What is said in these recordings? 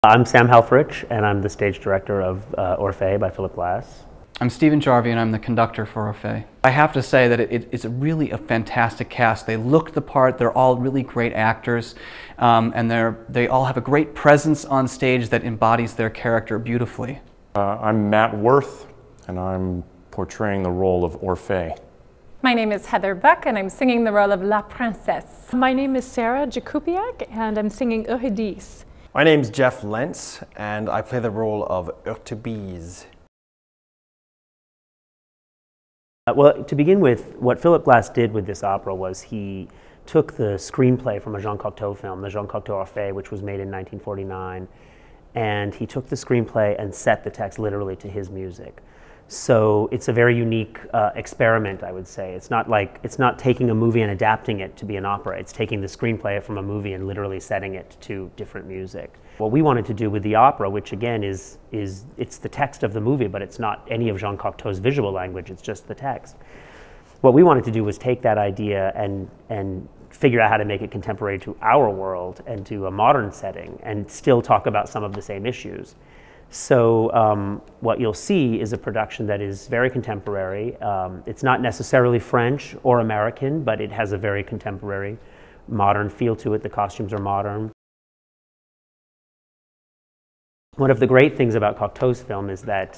I'm Sam Helfrich, and I'm the stage director of Orphee by Philip Glass. I'm Steven Jarvi, and I'm the conductor for Orphee. I have to say that it's really a fantastic cast. They look the part, they're all really great actors, and they all have a great presence on stage that embodies their character beautifully. I'm Matt Worth, and I'm portraying the role of Orphee. My name is Heather Buck, and I'm singing the role of La Princesse. My name is Sarah Jakubiak, and I'm singing Eurydice. My name's Jeff Lentz, and I play the role of Orphee. Well, to begin with, what Philip Glass did with this opera was he took the screenplay from a Jean Cocteau film, the Jean Cocteau Orphee, which was made in 1949, and he took the screenplay and set the text literally to his music. So it's a very unique experiment, I would say. It's not taking a movie and adapting it to be an opera. It's taking the screenplay from a movie and literally setting it to different music. What we wanted to do with the opera, which again it's the text of the movie, but it's not any of Jean Cocteau's visual language, it's just the text. What we wanted to do was take that idea and figure out how to make it contemporary to our world and to a modern setting and still talk about some of the same issues. So what you'll see is a production that is very contemporary. It's not necessarily French or American, but it has a very contemporary, modern feel to it. The costumes are modern. One of the great things about Cocteau's film is that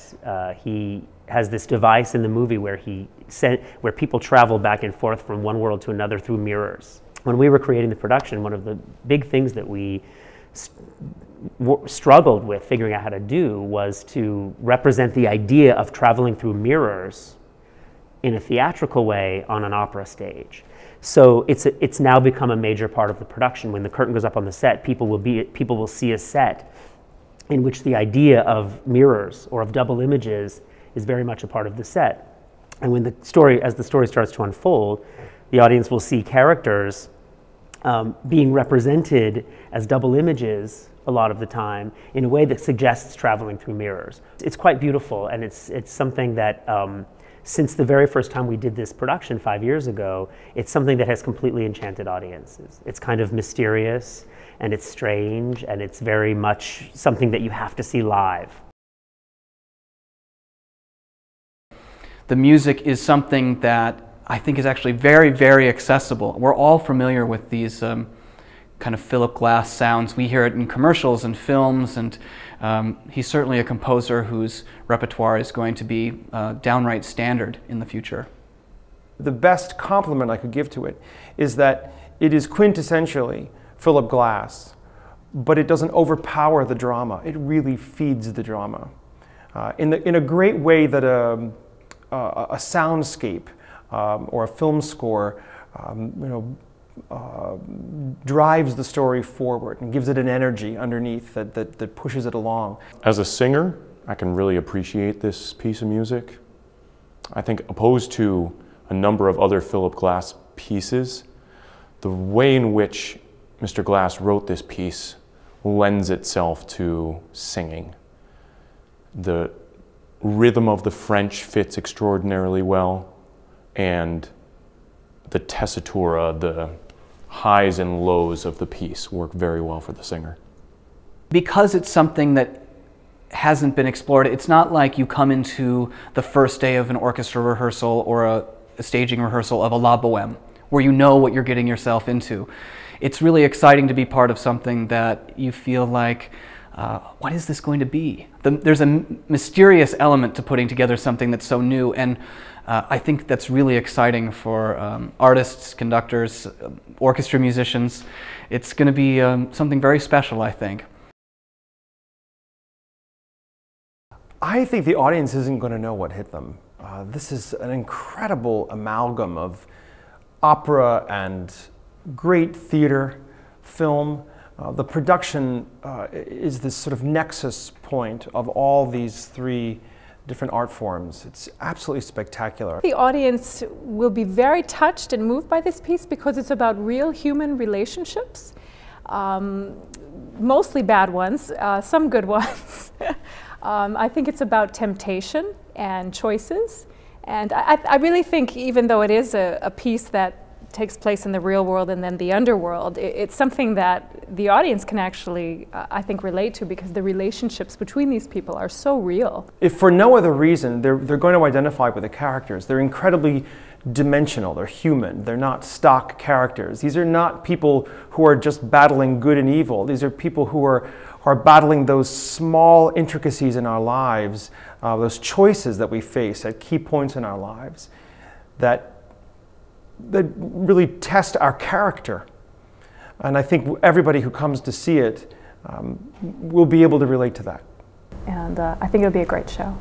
he has this device in the movie where where people travel back and forth from one world to another through mirrors. When we were creating the production, one of the big things that we struggled with figuring out how to do was to represent the idea of traveling through mirrors in a theatrical way on an opera stage. So it's now become a major part of the production. When the curtain goes up on the set, people will see a set in which the idea of mirrors or of double images is very much a part of the set. And when as the story starts to unfold, the audience will see characters being represented as double images a lot of the time in a way that suggests traveling through mirrors. It's quite beautiful, and it's something that since the very first time we did this production 5 years ago, it's something that has completely enchanted audiences. It's kind of mysterious, and it's strange, and it's very much something that you have to see live. The music is something that I think is actually very, very accessible. We're all familiar with these kind of Philip Glass sounds. We hear it in commercials and films, and he's certainly a composer whose repertoire is going to be downright standard in the future. The best compliment I could give to it is that it is quintessentially Philip Glass, but it doesn't overpower the drama. It really feeds the drama in a great way that a soundscape or a film score drives the story forward and gives it an energy underneath that pushes it along. As a singer, I can really appreciate this piece of music. I think opposed to a number of other Philip Glass pieces, the way in which Mr. Glass wrote this piece lends itself to singing. The rhythm of the French fits extraordinarily well, and the tessitura, the highs and lows of the piece work very well for the singer. Because it's something that hasn't been explored, it's not like you come into the first day of an orchestra rehearsal or a staging rehearsal of a La Boheme, where you know what you're getting yourself into. It's really exciting to be part of something that you feel like, what is this going to be? There's a mysterious element to putting together something that's so new, and I think that's really exciting for artists, conductors, orchestra musicians. It's going to be something very special, I think. I think the audience isn't going to know what hit them. This is an incredible amalgam of opera and great theater, film. The production is this sort of nexus point of all these three different art forms. It's absolutely spectacular. The audience will be very touched and moved by this piece because it's about real human relationships, mostly bad ones, some good ones. I think it's about temptation and choices, and I really think, even though it is a piece that takes place in the real world and then the underworld, it's something that the audience can actually, I think, relate to, because the relationships between these people are so real. If for no other reason, they're going to identify with the characters. They're incredibly dimensional, they're human, they're not stock characters. These are not people who are just battling good and evil. These are people who are battling those small intricacies in our lives, those choices that we face at key points in our lives that really test our character. And I think everybody who comes to see it will be able to relate to that. And I think it'll be a great show.